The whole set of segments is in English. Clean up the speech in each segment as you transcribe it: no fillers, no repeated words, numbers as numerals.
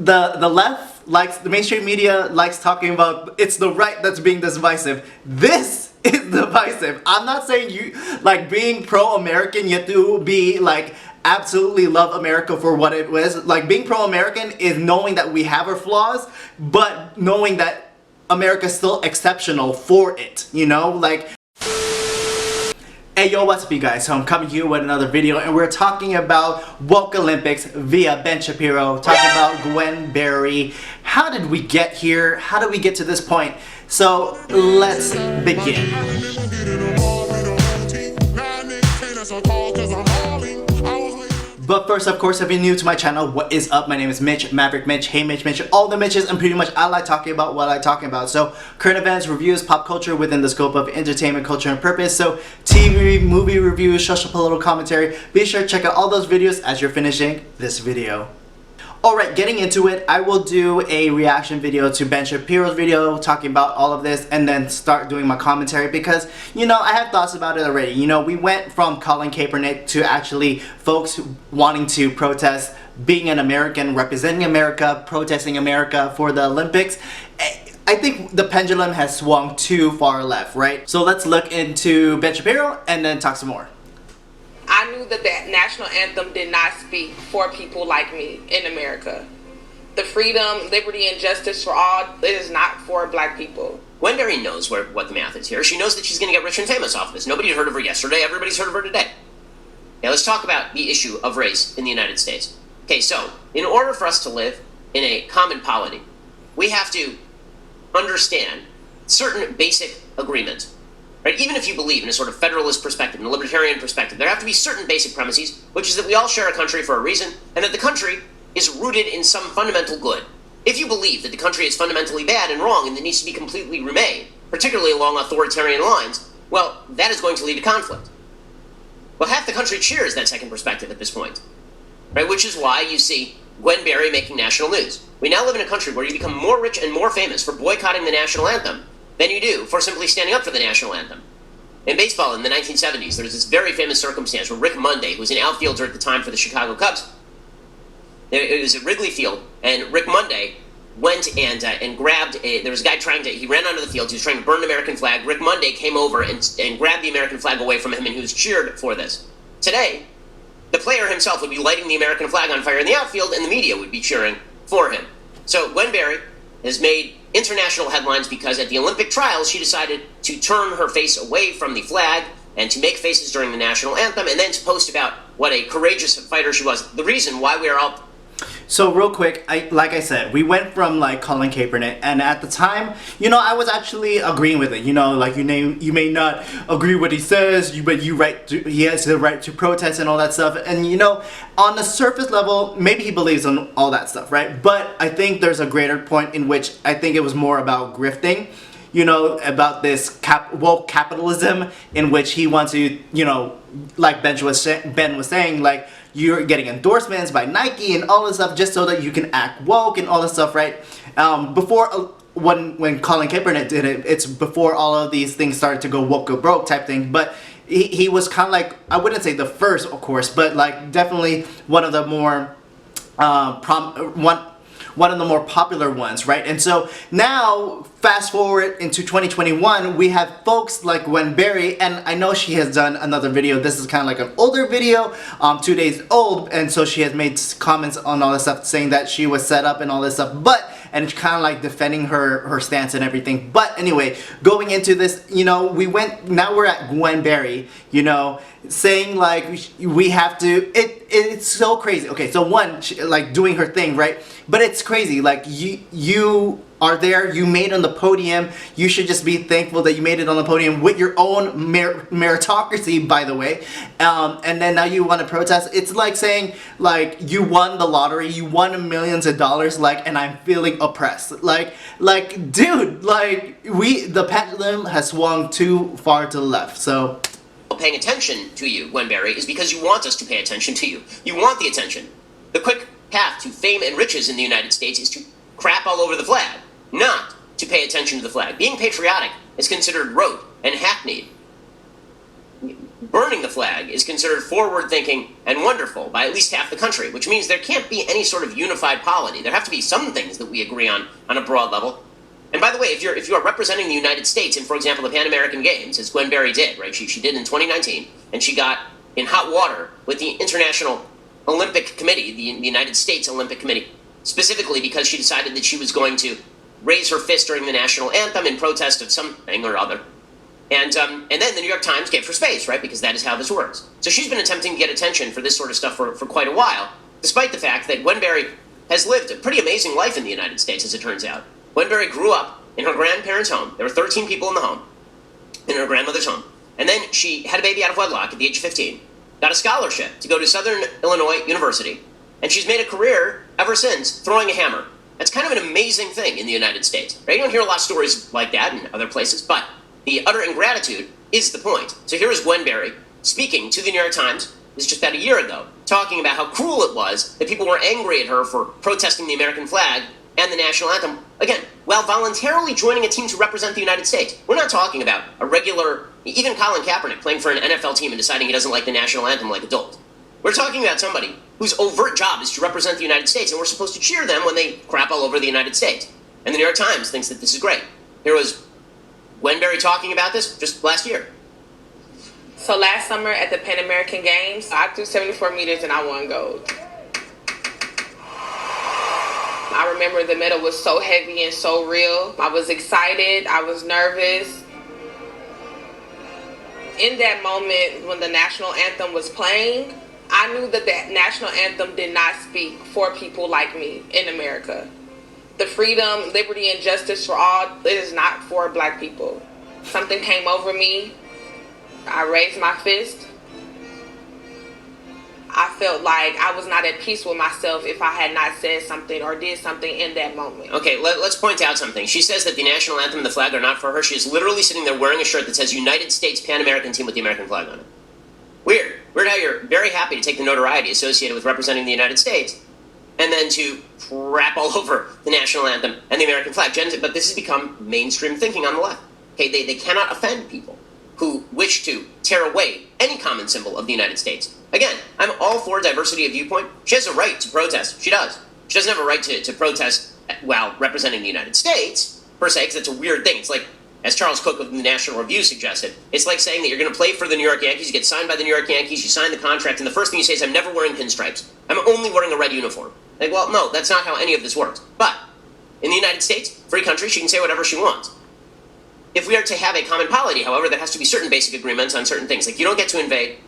the left likes, the mainstream media likes talking about it's the right that's being divisive. This is divisive. I'm not saying you, like, being pro-American, you have to be like absolutely love America for what it was. Like, being pro-American is knowing that we have our flaws, but knowing that America's still exceptional for it, you know? Like, hey yo, what's up you guys? So I'm coming to you with another video, and we're talking about woke Olympics via Ben Shapiro, talking about Gwen Berry. How did we get here? How did we get to this point? So let's begin. But first, of course, if you're new to my channel, what is up? My name is Mitch, Maverick Mitch, Hey Mitch, Mitch, all the Mitches, and pretty much I like talking about what I like talking about. So, current events, reviews, pop culture within the scope of entertainment, culture, and purpose. So, TV, movie reviews, social political commentary. Be sure to check out all those videos as you're finishing this video. Alright, getting into it, I will do a reaction video to Ben Shapiro's video talking about all of this, and then start doing my commentary because, you know, I have thoughts about it already. You know, we went from Colin Kaepernick to actually folks wanting to protest being an American, representing America, protesting America for the Olympics. I think the pendulum has swung too far left, right? So let's look into Ben Shapiro and then talk some more. I knew that the national anthem did not speak for people like me in America. The freedom, liberty, and justice for all, it is not for black people. Gwen Berry knows what the math is here. She knows that she's going to get rich and famous off of this. Nobody heard of her yesterday. Everybody's heard of her today. Now let's talk about the issue of race in the United States. Okay, so in order for us to live in a common polity, we have to understand certain basic agreements. Right? Even if you believe in a sort of federalist perspective, in a libertarian perspective, there have to be certain basic premises, which is that we all share a country for a reason, and that the country is rooted in some fundamental good. If you believe that the country is fundamentally bad and wrong and that needs to be completely remade, particularly along authoritarian lines, well, that is going to lead to conflict. Well, half the country cheers that second perspective at this point, right? Which is why you see Gwen Berry making national news. We now live in a country where you become more rich and more famous for boycotting the national anthem than you do for simply standing up for the national anthem. In baseball in the 1970s, there was this very famous circumstance where Rick Monday, who was an outfielder at the time for the Chicago Cubs, it was at Wrigley Field, and Rick Monday went and grabbed, there was a guy he ran onto the field, he was trying to burn an American flag. Rick Monday came over and grabbed the American flag away from him, and he was cheered for this. Today, the player himself would be lighting the American flag on fire in the outfield, and the media would be cheering for him. So Gwen Berry has made international headlines because at the Olympic trials she decided to turn her face away from the flag and to make faces during the national anthem, and then to post about what a courageous fighter she was. The reason why we are all... So real quick, like I said, we went from like Colin Kaepernick, and at the time, you know, I was actually agreeing with it. You know, like you may not agree what he says, but he has the right to protest and all that stuff. And you know, on the surface level, maybe he believes in all that stuff, right? But I think there's a greater point in which I think it was more about grifting. You know, about this woke capitalism in which he wants to, you know, like Ben was saying, like, you're getting endorsements by Nike and all this stuff just so that you can act woke and all this stuff, right? Before, when Colin Kaepernick did it, it's before all of these things started to go woke or broke type thing, but he was kind of like, I wouldn't say the first, of course, but like definitely one of the more, one of the more popular ones, right? And so now, fast forward into 2021, we have folks like Gwen Berry, and I know she has done another video. This is kind of like an older video, 2 days old, and so she has made comments on all this stuff, saying that she was set up and all this stuff, and kind of like defending her stance and everything. But anyway, going into this, you know, now we're at Gwen Berry, you know, saying like we have to, it's so crazy. Okay, so one, like doing her thing, right? But it's crazy, like you are there, you made it on the podium, you should just be thankful that you made it on the podium with your own meritocracy, by the way, and then now you want to protest. It's like saying, like, you won the lottery, you won millions of dollars, like, and I'm feeling oppressed. Like, dude, like, the pendulum has swung too far to the left, so... Paying attention to you, Gwen Berry, is because you want us to pay attention to you. You want the attention. The quick path to fame and riches in the United States is to crap all over the flag, not to pay attention to the flag. Being patriotic is considered rote and hackneyed. burning the flag is considered forward-thinking and wonderful by at least half the country, which means there can't be any sort of unified polity. There have to be some things that we agree on a broad level. And by the way, if you are representing the United States in, for example, the Pan American Games, as Gwen Berry did, right? She did in 2019, and she got in hot water with the International Olympic Committee, the United States Olympic Committee, specifically because she decided that she was going to raise her fist during the national anthem in protest of something or other. And then the New York Times gave her space, right? Because that is how this works. So she's been attempting to get attention for this sort of stuff for quite a while, despite the fact that Gwen Berry has lived a pretty amazing life in the United States, as it turns out. Gwen Berry grew up in her grandparents' home. There were 13 people in the home, in her grandmother's home. And then she had a baby out of wedlock at the age of 15, got a scholarship to go to Southern Illinois University, and she's made a career ever since throwing a hammer. That's kind of an amazing thing in the United States, right? You don't hear a lot of stories like that in other places, but the utter ingratitude is the point. So here is Gwen Berry speaking to the New York Times, this is just about a year ago, talking about how cruel it was that people were angry at her for protesting the American flag and the national anthem, again, while voluntarily joining a team to represent the United States. We're not talking about a regular, even Colin Kaepernick playing for an NFL team and deciding he doesn't like the national anthem like adults. We're talking about somebody whose overt job is to represent the United States, and we're supposed to cheer them when they crap all over the United States. And the New York Times thinks that this is great. Here was Gwen Berry talking about this just last year. So last summer at the Pan American Games, I threw 74 meters and I won gold. I remember the medal was so heavy and so real. I was excited. I was nervous. In that moment when the national anthem was playing, I knew that the national anthem did not speak for people like me in America. The freedom, liberty, and justice for all, it is not for black people. Something came over me. I raised my fist. I felt like I was not at peace with myself if I had not said something or did something in that moment. Okay, let's point out something. She says that the national anthem and the flag are not for her. She is literally sitting there wearing a shirt that says United States Pan American Team with the American flag on it. Weird. Weird how you're very happy to take the notoriety associated with representing the United States and then to crap all over the national anthem and the American flag. But this has become mainstream thinking on the left. Okay, they cannot offend people who wish to tear away any common symbol of the United States. Again, I'm all for diversity of viewpoint. She has a right to protest. She does. She doesn't have a right to protest while representing the United States, per se, because that's a weird thing. It's like, as Charles Cook of the National Review suggested, it's like saying that you're going to play for the New York Yankees, you get signed by the New York Yankees, you sign the contract, and the first thing you say is, I'm never wearing pinstripes. I'm only wearing a red uniform. Like, well, no, that's not how any of this works. But in the United States, free country, she can say whatever she wants. If we are to have a common polity, however, there has to be certain basic agreements on certain things. Like, you don't get to invade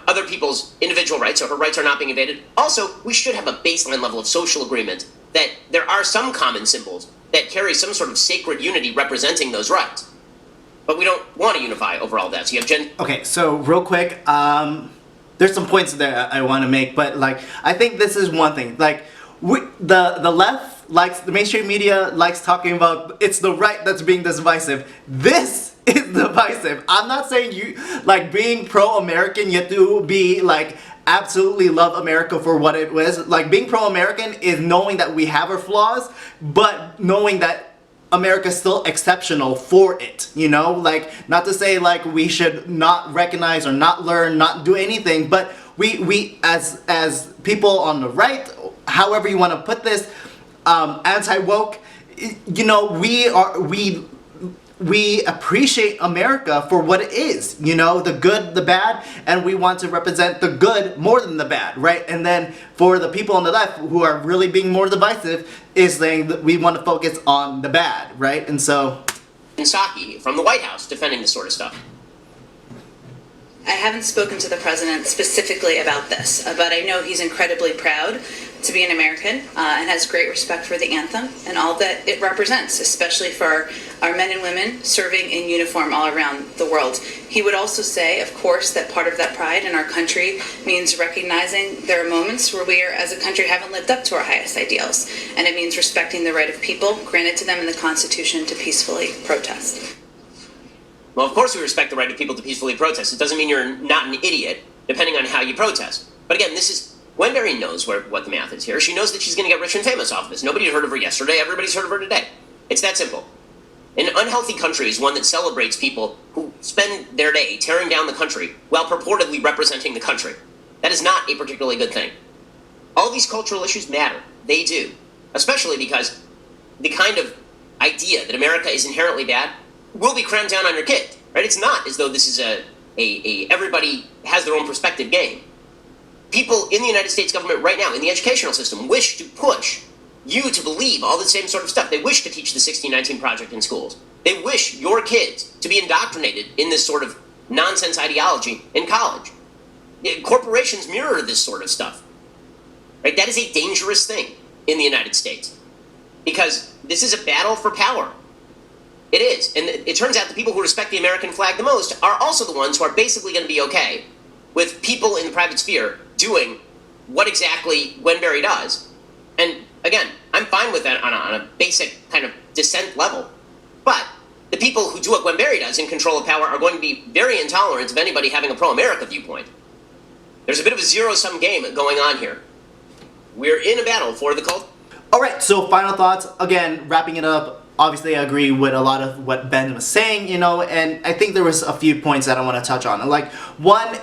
other people's individual rights, so her rights are not being invaded. Also, we should have a baseline level of social agreement that there are some common symbols that carry some sort of sacred unity representing those rights. But we don't want to unify over all that. So you have Okay, so real quick, there's some points that I want to make, but like, I think this is one thing. Like, the left likes, the mainstream media likes talking about it's the right that's being divisive. This is divisive. I'm not saying you, like, being pro-American, you have to be, like, absolutely love America for what it was. Like, being pro-American is knowing that we have our flaws, but knowing that America's still exceptional for it, you know? Like, not to say, like, we should not recognize or not learn, not do anything, but we as people on the right, however you want to put this, anti-woke, you know, we appreciate America for what it is, you know, the good, the bad, and we want to represent the good more than the bad, right? And then for the people on the left who are really being more divisive is saying that we want to focus on the bad, right? And so... Psaki from the White House defending this sort of stuff. I haven't spoken to the president specifically about this, but I know he's incredibly proud to be an American and has great respect for the anthem and all that it represents, especially for our men and women serving in uniform all around the world. He would also say, of course, that part of that pride in our country means recognizing there are moments where we are, as a country, haven't lived up to our highest ideals, and it means respecting the right of people granted to them in the Constitution to peacefully protest. Well, of course we respect the right of people to peacefully protest. It doesn't mean you're not an idiot, depending on how you protest. But again, this is... Gwen Berry knows what the math is here. She knows that she's going to get rich and famous off of this. Nobody had heard of her yesterday. Everybody's heard of her today. It's that simple. An unhealthy country is one that celebrates people who spend their day tearing down the country while purportedly representing the country. That is not a particularly good thing. All these cultural issues matter. They do. Especially because the kind of idea that America is inherently bad will be crammed down on your kid, right? It's not as though this is a everybody has their own perspective game. People in the United States government right now, in the educational system, wish to push you to believe all the same sort of stuff. They wish to teach the 1619 Project in schools. They wish your kids to be indoctrinated in this sort of nonsense ideology in college. Corporations mirror this sort of stuff. Right? That is a dangerous thing in the United States. Because this is a battle for power. It is. And it turns out the people who respect the American flag the most are also the ones who are basically going to be okay with people in the private sphere doing what exactly Gwen Berry does. And again, I'm fine with that on a basic kind of dissent level. But the people who do what Gwen Berry does in control of power are going to be very intolerant of anybody having a pro-America viewpoint. There's a bit of a zero-sum game going on here. We're in a battle for the cult. Alright, so final thoughts. Again, wrapping it up. Obviously, I agree with a lot of what Ben was saying, you know, and I think there was a few points that I want to touch on. Like, one,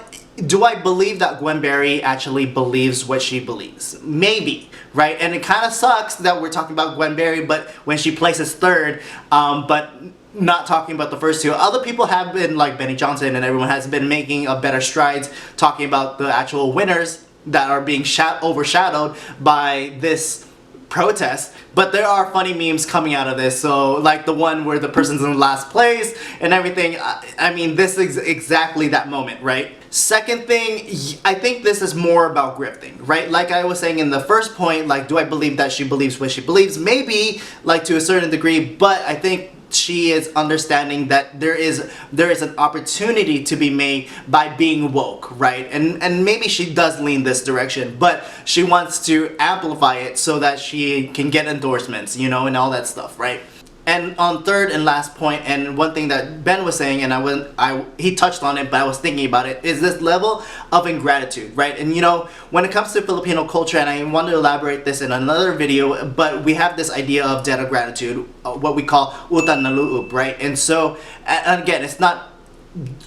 do I believe that Gwen Berry actually believes what she believes? Maybe, right? And it kind of sucks that we're talking about Gwen Berry, but when she places third, but not talking about the first two. Other people have been, like Benny Johnson and everyone has been making a better strides talking about the actual winners that are being overshadowed by this protest. But there are funny memes coming out of this, so like the one where the person's in last place and everything. I mean, this is exactly that moment, right? Second thing, I think this is more about grifting, right? Like I was saying in the first point, like, do I believe that she believes what she believes? Maybe, like, to a certain degree, but I think she is understanding that there is an opportunity to be made by being woke, right? And maybe she does lean this direction, but she wants to amplify it so that she can get endorsements, you know, and all that stuff, right? And on third and last point, and one thing that Ben was saying, and he touched on it, but I was thinking about it, is this level of ingratitude, right? And you know, when it comes to Filipino culture, and I want to elaborate this in another video, but we have this idea of debt of gratitude, what we call utang na loob, right? And so, and again, it's not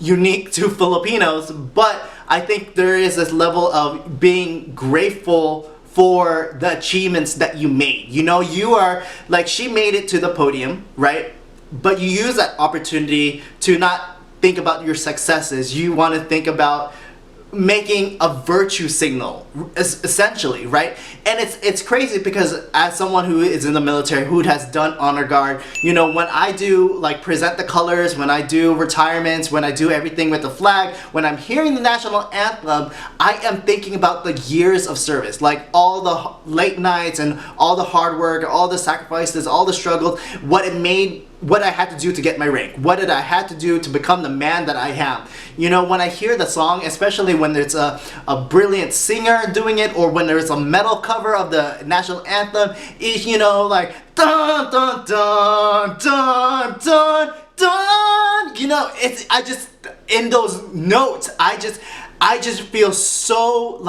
unique to Filipinos, but I think there is this level of being grateful for the achievements that you made. You know, you are, like, she made it to the podium, right? But you use that opportunity to not think about your successes. You want to think about making a virtue signal, essentially, right? And it's crazy because as someone who is in the military, who has done honor guard, you know, when I do like present the colors, when I do retirements, when I do everything with the flag, when I'm hearing the national anthem, I am thinking about the years of service, like all the late nights and all the hard work, all the sacrifices, all the struggles, what it made, what I had to do to get my rank, what did I have to do to become the man that I am. You know, when I hear the song, especially when there's a brilliant singer doing it, or when there's a metal cover of the national anthem, it's, you know, like dun dun dun dun dun dun, you know, it's, I just, in those notes, I just feel so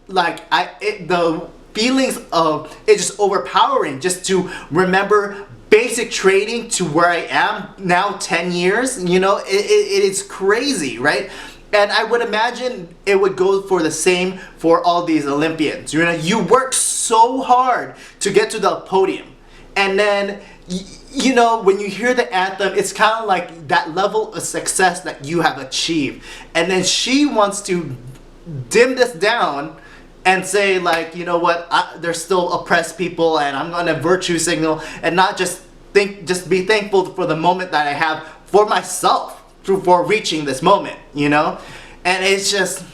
the feelings of it just overpowering, just to remember basic training to where I am now 10 years, you know, it is crazy, right? And I would imagine it would go for the same for all these Olympians. You know, you work so hard to get to the podium, and then you know, when you hear the anthem, it's kind of like that level of success that you have achieved, and then she wants to dim this down and say, like, you know what, there's still oppressed people, and I'm gonna virtue signal and not just be thankful for the moment that I have for myself for reaching this moment, you know? And it's just,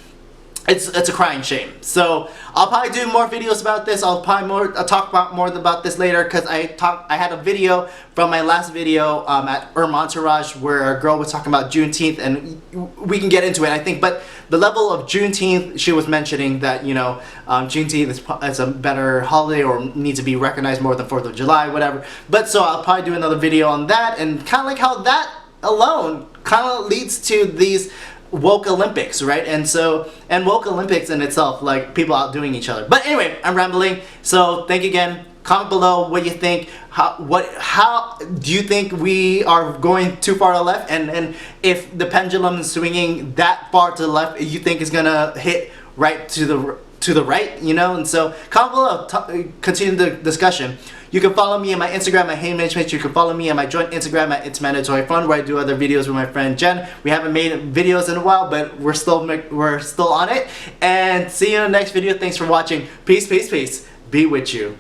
it's a crying shame. So I'll probably do more videos about this. I'll probably talk about more about this later, because I had a video from my last video at Entourage where a girl was talking about Juneteenth, and we can get into it, I think. But the level of Juneteenth, she was mentioning that, you know, Juneteenth is a better holiday, or needs to be recognized more than 4th of July, whatever. But so I'll probably do another video on that, and kind of like how that alone kind of leads to these woke Olympics, right? And so, and woke Olympics in itself, like people outdoing each other. But anyway, I'm rambling. So thank you again. Comment below what you think. How do you think we are going too far to the left? And if the pendulum is swinging that far to the left, you think it's gonna hit right to the right, you know? And so comment below, continue the discussion. You can follow me on my Instagram at Mitch. You can follow me on my joint Instagram at It's Mandatory Fun, where I do other videos with my friend Jen. We haven't made videos in a while, but we're still on it. And see you in the next video. Thanks for watching. Peace, peace, peace. Be with you.